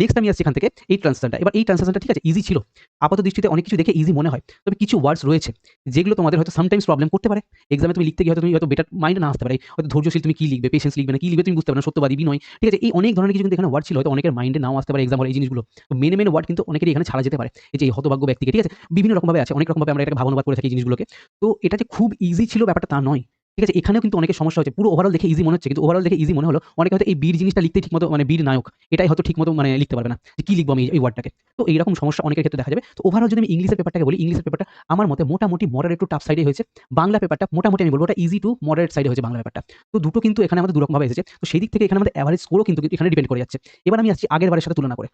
Next আমি আসছি এখান থেকে এই ট্রান্সলেশনটা। এবার এই ট্রান্সলেশনটা ঠিক আছে ইজি ছিল। আপাত দৃষ্টিতে অনেক কিছু দেখে ইজি মনে হয়। তবে কিছু ওয়ার্ডস রয়েছে যেগুলো তোমাদের হয়তো সামটাইমস প্রবলেম করতে পারে। এক্সামে তুমি লিখতে গিয়ে হয়তো তুমি হয়তো বেটার মাইন্ডে না আসতে পারে। হয়তো ধৈর্যশীল তুমি কি লিখবে, পেশেন্স লিখবে না কি লিখবে তুমি বুঝতে পারবে না, সত্যবাদী, বিনয়। ঠিক আছে? এই অনেক ধরনের কিছু কিন্তু এখানে ওয়ার্ড ছিল হয়তো অনেকের মাইন্ডে নাও আসতে পারে এক্সাম হলে এই জিনিসগুলো। তো মেন ওয়ার্ড কিন্তু অনেকেরই এখানে ছাড়া যেতে পারে। এই যে এই হতভাগ্য ব্যক্তিকে, ঠিক আছে? বিভিন্ন রকমভাবে আছে। অনেক রকমভাবে আমরা এটাকে ভাবানুবাদ করে থাকি এই জিনিসগুলোকে। তো এটা যে খুব ইজি ছিল ব্যাপারটা তা নয়। ঠিক আছে? এখানেও কিন্তু অনেকের সমস্যা হচ্ছে। পুরো ওভারঅল দেখে ইজি মনে হচ্ছে। কিন্তু ওভারঅল দেখে ইজি মনে হলো অনেকে হয়তো এই বীর জিনিসটা লিখতে ঠিকমতো মানে বীর নায়ক এটাই হয়তো ঠিকমতো মানে লিখতে পারবে না। যে কি লিখবো আমি এই ওয়ার্ডটাকে। তো এইরকম সমস্যা অনেকের ক্ষেত্রে দেখা যাবে। তো ওভারঅল যদি আমি ইংলিশের পেপারটাকে বলি, ইংলিশের পেপারটা আমার মতে মোটামুটি মডারেট টু টাফ সাইডে হয়েছে। বাংলা পেপারটা মোটামুটি আমি বলব ওটা ইজি টু মডারেট সাইডে হয়েছে বাংলা পেপারটা। তো দুটো কিন্তু এখানে আমাদের দুরকমভাবে এসেছে। তো সেই দিক থেকে এখানে আমাদের এভারেজ স্কোরও কিন্তু এখানে ডিপেন্ড করে যাচ্ছে। এবার আমি আসছি আগের বারের সাথে তুলনা করে।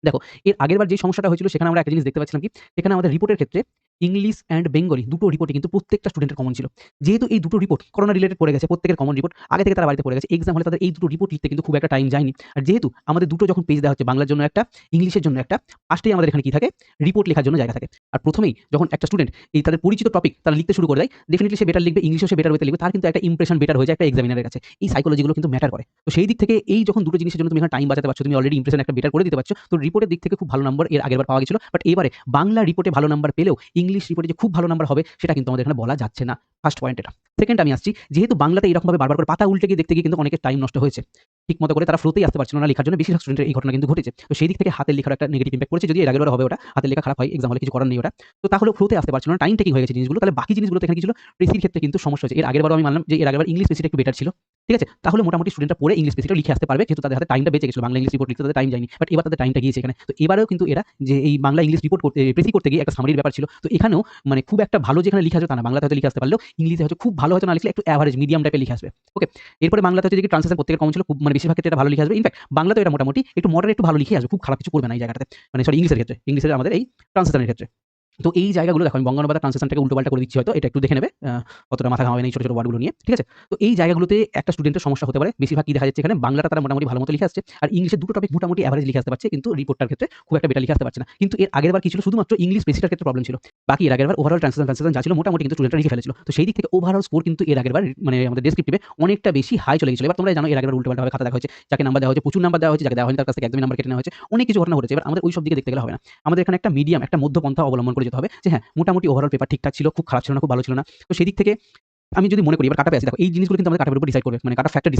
দেখো, এর আগেরবার যে সমস্যাটা হয়েছিল সেখানে আমরা একটা জিনিস দেখতে পাচ্ছিলাম কি, সেখানে আমাদের রিপোর্টের ক্ষেত্রে ইংলিশ অ্যান্ড বেঙ্গলি দুটো রিপোর্টই কিন্তু প্রত্যেকটা স্টুডেন্টের কমন ছিল। যেহেতু এই দুটো রিপোর্ট করোনা রিলেটেড পড়ে গেছে, প্রত্যেকের কমন রিপোর্ট আগে থেকে তারা বাড়িতে পড়ে গেছে। এক্সাম হলে তাদের এই দুটো রিপোর্ট লিখতে কিন্তু খুব একটা টাইম যায়নি। আর যেহেতু আমাদের দুটো যখন পেজ দেওয়া হচ্ছে, বাংলার জন্য একটা, ইংলিশের জন্য একটা, ফার্স্টেই আমাদের এখানে কি থাকে? রিপোর্ট লেখার জন্য জায়গা থাকে। আর প্রথমেই যখন একটা স্টুডেন্ট এই তাদের পরিচিত টপিক তারা লিখতে শুরু করে দেয়, ডেফিনিটলি সে বেটার লিখবে, ইংলিশেও সে বেটার ওয়েতে লিখবে। তার কিন্তু একটা ইমপ্রেশন বেটার হয়ে যায় একটা এক্সামিনারের কাছে। এই সাইকোলজিগুলো কিন্তু ম্যাটার করে। তো সেই দিক থেকে এই যখন দুটো জিনিসের জন্য তুমি এখানে টাইম বাঁচাতে পারছো, তুমি অলরেডি ইমপ্রেশন একটা বেটার করে দিতে পারছো। তো রিপোর্টের দিক থেকে খুব ভালো নাম্বার এর আগেরবার পাওয়া গেছিল। বাট এবারে বাংলা রিপোর্টে ভালো নাম্বার পেলেও ইংলিশ রিপোর্টে যে খুব ভালো নাম্বার হবে সেটা কিন্তু আমাদের এখানে বলা যাচ্ছে না। ফার্স্ট পয়েন্ট এটা। সেকেন্ড আমি আসছি, যেহেতু বাংলাতে এরকমভাবে বারবার করে পাতা উল্টে গিয়ে দেখতে গিয়ে কিন্তু অনেকের টাইম নষ্ট হয়েছে। ঠিকমতো করে তারা ফ্লোতেই আসতে পারছিল না লেখার জন্য, বেশিরভাগ স্টুডেন্টের এই ঘটনা কিন্তু ঘটেছে। তো সেই দিক থেকে হাতের লেখার একটা নেগেটিভ ইমপ্যাক্ট পড়েছে। যদি এর আগেরবার হবে ওটা, হাতের লেখা খারাপ হয়, এক্সাম হলে কিছু করার নেই ওটা। তো তাহলেও ফ্লোতে আসতে পারছিল না, টাইম টেকিং হয়ে গেছে জিনিসগুলো। তাহলে বাকি জিনিসগুলোতে এখানে কি ছিল? প্রেসির ক্ষেত্রে কিন্তু সমস্যা হয়েছে। এর আগেরবারও আমি মানলাম যে এর আগেরবার ইংলিশ প্রেসিটা একটু বেটার ছিল। ঠিক আছে? তাহলে মোটামুটি স্টুডেন্টরা পড়ে ইংলিশ প্রেসিটাও লিখে আসতে পারবে। যেহেতু তাদের হাতে টাইমটা বেঁচে গেছিল। বাংলা ইংলিশ রিপোর্ট লিখতে তাদের টাইম যায়নি। বাট এবার তাদের টাইমটা গিয়েছে এখানে। তো এবারেও কিন্তু এরা যে এই বাংলা ইংলিশ রিপোর্ট করতে প্রেসি করতে গিয়ে একটা সামারির ব্যাপার ছিল। তো এখানেও মানে খুব একটা ভালো যেখানে লিখা আছে তা না। বাংলাতে হয়তো লিখে আসতে পারলেও ইংলিশে হয়তো খুব ভালো হয়তো না লিখলে একটু এভারেজ মিডিয়াম টাইপের লিখে আসবে। ওকে? এরপরে বাংলাতে হচ্ছে যে ট্রান্সলেশন প্রত্যেকের কমন ছিল। খুব মানে বেশিরভাগ ক্ষেত্রে এটা ভালো লিখে আসবে। ইনফ্যাক্ট বাংলাতেও এটা মোটামুটি একটু মডারেট একটু ভালো লিখে আসবে। খুব খারাপ কিছু করবে না এই জায়গাটাতে। মানে সরি ইংলিশের ক্ষেত্রে। ইংলিশের আমাদের এই ট্রান্সলেশনের ক্ষেত্রে। তো এই জায়গাগুলো দেখো আমি বঙ্গানুবাদ আর ট্রান্সলেশনটাকে উল্টোপাল্টা করে দিচ্ছি হয়তো। এটা একটু দেখে নেবে। অতটা মাথা ঘামাবে না এই ছোট, ছোট ওয়ার্ডগুলো নিয়ে। ঠিক আছে? তো এই জায়গাগুলোতে একটা স্টুডেন্টের সমস্যা হতে পারে। বেশিরভাগ কি দেখা যাচ্ছে এখানে বাংলাটা তারা মোটামুটি ভালো মতো লিখে আসছে। আর ইংলিশের দুটো টপিক মোটামুটি এভারেজ লিখে আসতে পারছে। কিন্তু রিপোর্টটার ক্ষেত্রে খুব একটা বেটার লিখে আসতে পারছে না। কিন্তু এর আগেরবার কি ছিল? শুধুমাত্র ইংলিশ প্রেসিটার ক্ষেত্রে প্রবলেম ছিল। বাকি এর আগেরবার ওভারঅল ট্রান্সলেশন যা ছিল মোটামুটি কিন্তু স্টুডেন্টরা লিখে ফেলেছিল। তো সেই দিক থেকে ওভারঅল স্কোর কিন্তু এর আগেরবার মানে আমাদের ডেসক্রিপটিভে অনেকটা বেশি হাই চলে গেছিল। এবার তোমরা জানো এর আগেরবার উল্টোপাল্টাভাবে খাতা দেখা হয়েছে। যাকে নাম্বার দেওয়া হয়েছে প্রচুর নাম্বার দেওয়া হয়েছে, যাকে দেওয়া হয়নি তার কাছ থেকে একদমই নাম্বার কেটে নেওয়া হয়েছে। অনেক কিছু ঘটনা ঘটেছে। এবার আমাদের ওইসব দিকে দেখতে গেলে হবে না। আমাদের এখানে একটা মিডিয়াম, একটা মধ্যপন্থা অবলম্বন করে যেতে হবে যে হ্যাঁ, মোটামুটি ওভারঅল পেপার ঠিকঠাক ছিল, খুব খারাপ ছিল না, খুব ভালো ছিল না। তো সেদিক থেকে আমি যদি মনে করি এবার কাট অফে আছি, দেখো এই জিনিসগুলো কিন্তু আমাদের কাট অফের উপর ডিসাইড করবে। মানে কাট অফ ফ্যাক্টর